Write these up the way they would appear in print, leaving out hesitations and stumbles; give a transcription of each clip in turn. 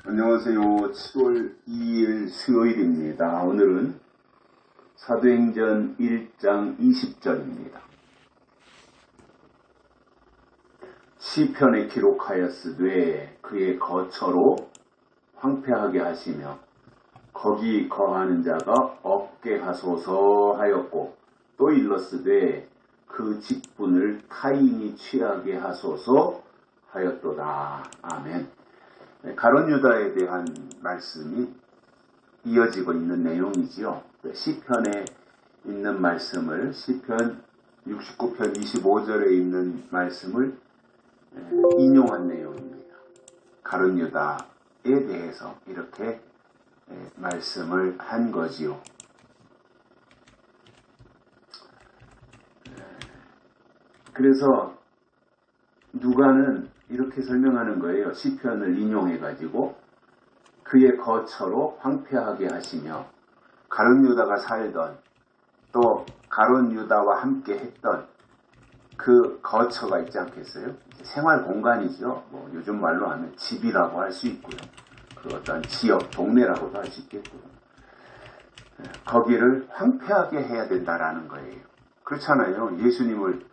안녕하세요. 7월 2일 수요일입니다. 오늘은 사도행전 1장 20절입니다. 시편에 기록하였으되 그의 거처로 황폐하게 하시며 거기 거하는 자가 없게 하소서 하였고, 또 일렀으되 그 직분을 타인이 취하게 하소서 하였도다. 아멘. 가룟 유다에 대한 말씀이 이어지고 있는 내용이지요. 시편에 있는 말씀을, 시편 69편 25절에 있는 말씀을 인용한 내용입니다. 가룟 유다에 대해서 이렇게 말씀을 한 거지요. 그래서 누가는 이렇게 설명하는 거예요. 시편을 인용해가지고 그의 거처로 황폐하게 하시며, 가룟 유다가 살던, 또 가룟 유다와 함께 했던 그 거처가 있지 않겠어요? 생활 공간이죠. 뭐 요즘 말로 하면 집이라고 할 수 있고요. 그 어떤 지역, 동네라고도 할 수 있겠고요. 거기를 황폐하게 해야 된다라는 거예요. 그렇잖아요. 예수님을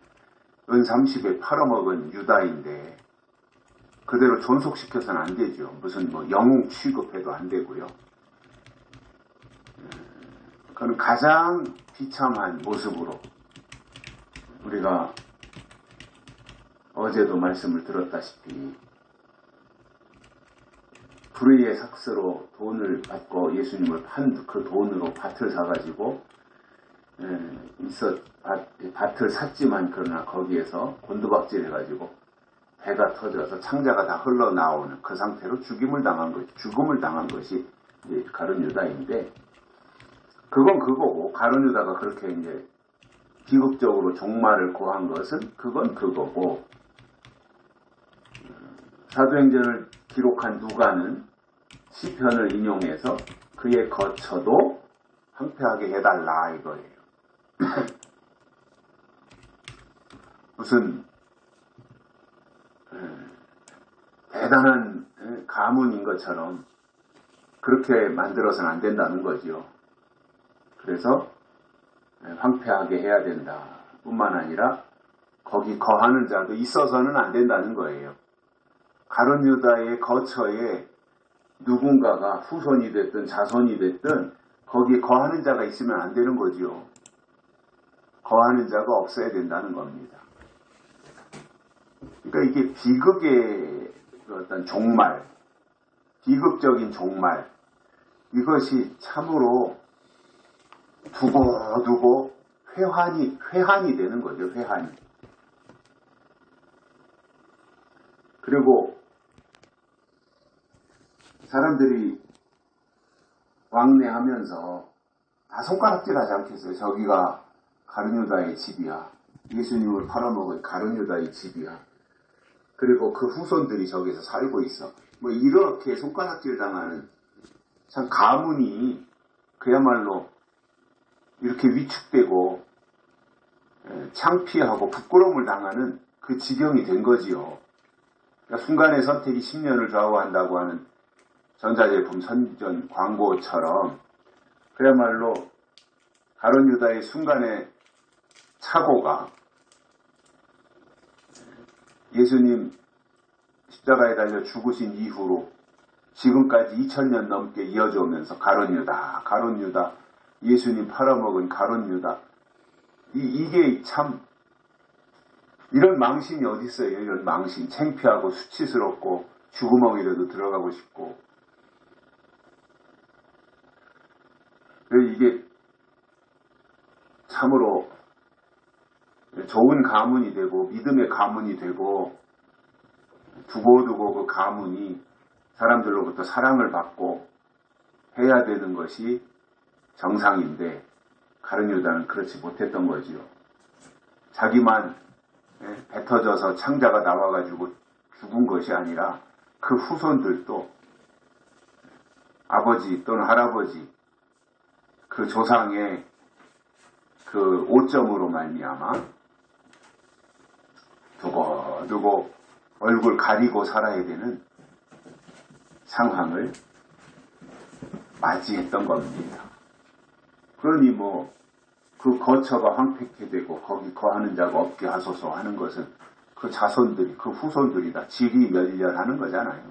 은30에 팔아먹은 유다인데 그대로 존속시켜서는 안 되죠. 무슨 영웅 취급해도 안 되고요. 그건 가장 비참한 모습으로, 우리가 어제도 말씀을 들었다시피 불의의 삭스로 돈을 받고 예수님을 판 그 돈으로 밭을 사가지고 밭을 샀지만 그러나 거기에서 곤두박질 해가지고 배가 터져서 창자가 다 흘러나오는 그 상태로 죽음을 당한 것이 이제 가룟 유다인데, 그건 그거고, 가룟 유다가 그렇게 이제 비극적으로 종말을 고한 것은 그건 그거고, 사도행전을 기록한 누가는 시편을 인용해서 그의 거처도 황폐하게 해달라 이거예요. 무슨 대단한 가문인 것처럼 그렇게 만들어서는 안 된다는 거죠. 그래서 황폐하게 해야 된다 뿐만 아니라 거기 거하는 자도 있어서는 안 된다는 거예요. 가룟 유다의 거처에 누군가가 후손이 됐든 자손이 됐든 거기에 거하는 자가 있으면 안 되는 거죠. 거하는 자가 없어야 된다는 겁니다. 그러니까 이게 비극의 어떤 종말, 비극적인 종말, 이것이 참으로 두고두고 회한이 되는 거죠. 회한이. 그리고 사람들이 왕래하면서 다 손가락질하지 않겠어요? 저기가 가룟 유다의 집이야. 예수님을 팔아먹은 가룟 유다의 집이야. 그리고 그 후손들이 저기서 살고 있어. 이렇게 손가락질 당하는, 참 가문이 그야말로 이렇게 위축되고 창피하고 부끄러움을 당하는 그 지경이 된 거지요. 그러니까 순간의 선택이 10년을 좌우한다고 하는 전자제품 선전 광고처럼 그야말로 가룟 유다의 순간의 착오가 예수님 십자가에 달려 죽으신 이후로 지금까지 2000년 넘게 이어져 오면서 가룟 유다, 예수님 팔아먹은 가룟 유다, 이게 참, 이런 망신이 어디 있어요? 이런 망신, 창피하고 수치스럽고 쥐구멍이라도 들어가고 싶고, 이게 참으로 좋은 가문이 되고 믿음의 가문이 되고 두고두고 그 가문이 사람들로부터 사랑을 받고 해야 되는 것이 정상인데, 가룟 유다는 그렇지 못했던 거지요. 자기만 배 터져서 창자가 나와가지고 죽은 것이 아니라 그 후손들도 아버지 또는 할아버지, 그 조상의 그 오점으로 말미암아 두고두고 얼굴 가리고 살아야 되는 상황을 맞이했던 겁니다. 그러니 그 거처가 황폐케 되고 거기 거하는 자가 없게 하소서 하는 것은 그 자손들이, 그 후손들이 다 질이 멸렬하는 거잖아요.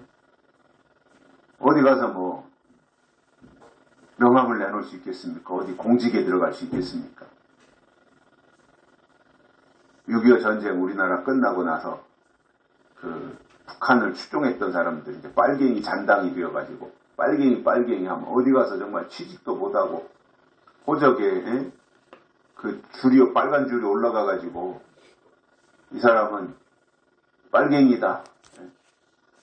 어디 가서 명함을 내놓을 수 있겠습니까? 어디 공직에 들어갈 수 있겠습니까? 6.25 전쟁 우리나라 끝나고 나서 그 북한을 추종했던 사람들이 이제 빨갱이 잔당이 되어가지고 빨갱이 하면 어디 가서 정말 취직도 못하고 호적에 그 줄이 빨간 줄이 올라가가지고 이 사람은 빨갱이다.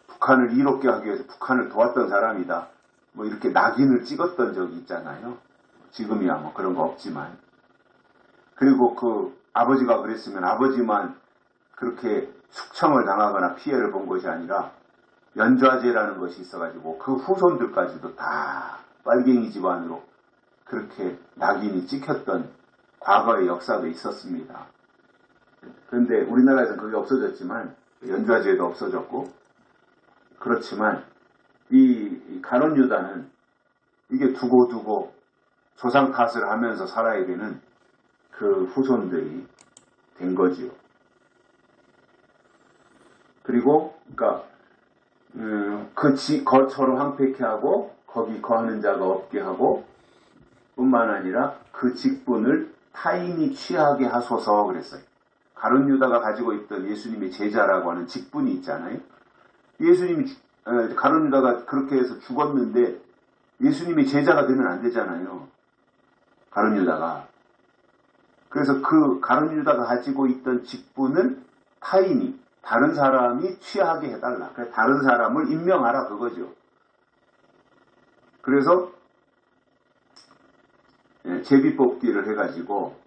북한을 이롭게 하기 위해서 북한을 도왔던 사람이다. 이렇게 낙인을 찍었던 적이 있잖아요. 지금이야 그런 거 없지만. 그리고 그 아버지가 그랬으면 아버지만 그렇게 숙청을 당하거나 피해를 본 것이 아니라 연좌제라는 것이 있어가지고 그 후손들까지도 다 빨갱이 집안으로 그렇게 낙인이 찍혔던 과거의 역사도 있었습니다. 그런데 우리나라에서는 그게 없어졌지만 연좌제도 없어졌고 그렇지만 이 가룟 유다는 이게 두고두고 조상 탓을 하면서 살아야 되는 그 후손들이 된 거지요. 그리고 거처를 황폐케 하고 거기 거하는 자가 없게 하고 뿐만 아니라 그 직분을 타인이 취하게 하소서 그랬어요. 가룟 유다가 가지고 있던 예수님의 제자라고 하는 직분이 있잖아요. 가룟 유다가 그렇게 해서 죽었는데 예수님의 제자가 되면 안 되잖아요. 가룟 유다가. 그래서 그 가룟 유다가 가지고 있던 직분을 타인이, 다른 사람이 취하게 해달라. 그래서 다른 사람을 임명하라 그거죠. 그래서 제비뽑기를 해가지고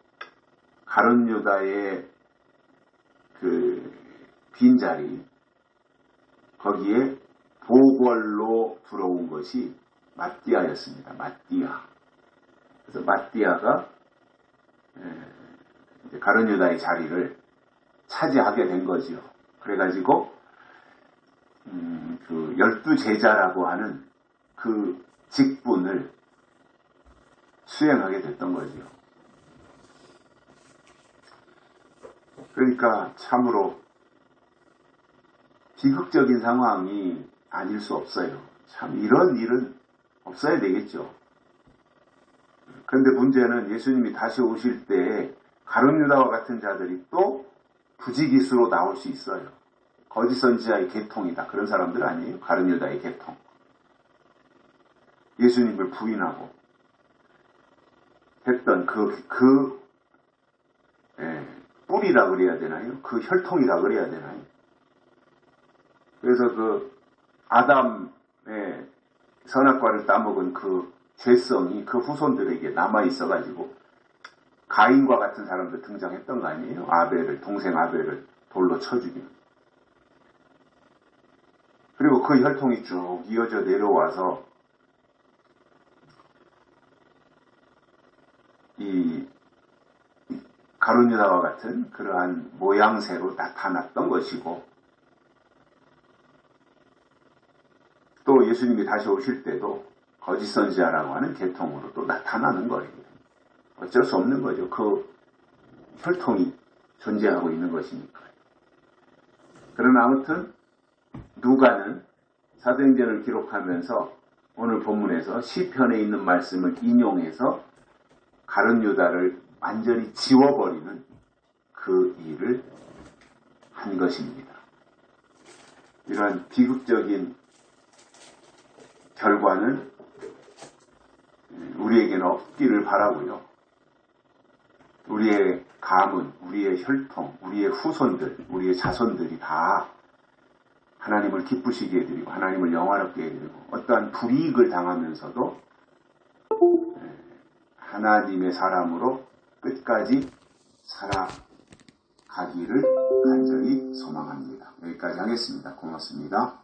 가룟 유다의 그 빈자리 거기에 보궐로 들어온 것이 마띠아였습니다. 마띠아. 그래서 마띠아가 가룟 유다의 자리를 차지하게 된 거지요. 그래가지고 그 12제자라고 하는 그 직분을 수행하게 됐던 거지요. 그러니까 참으로 비극적인 상황이 아닐 수 없어요. 참 이런 일은 없어야 되겠죠. 그런데 문제는 예수님이 다시 오실 때 가룟 유다와 같은 자들이 또 부지기수로 나올 수 있어요. 거짓 선지자의 계통이다. 그런 사람들 아니에요. 가룟 유다의 계통. 예수님을 부인하고 했던 뿌리라 그래야 되나요? 그 혈통이라 그래야 되나요? 그래서 그 아담의 선악과를 따먹은 그 죄성이 그 후손들에게 남아있어가지고 가인과 같은 사람도 등장했던 거 아니에요? 동생 아벨을 돌로 쳐 죽이는. 그리고 그 혈통이 쭉 이어져 내려와서 이 가룟 유다와 같은 그러한 모양새로 나타났던 것이고 또 예수님이 다시 오실 때도 거짓 선지자라고 하는 계통으로 또 나타나는 거예요. 어쩔 수 없는 거죠. 그 혈통이 존재하고 있는 것이니까요. 그러나 아무튼 누가는 사도행전을 기록하면서 오늘 본문에서 시편에 있는 말씀을 인용해서 가룟 유다를 완전히 지워버리는 그 일을 한 것입니다. 이런 비극적인 결과는 우리에게는 없기를 바라고요. 우리의 가문, 우리의 혈통, 우리의 후손들, 우리의 자손들이 다 하나님을 기쁘시게 해드리고 하나님을 영화롭게 해드리고 어떠한 불이익을 당하면서도 하나님의 사람으로 끝까지 살아가기를 간절히 소망합니다. 여기까지 하겠습니다. 고맙습니다.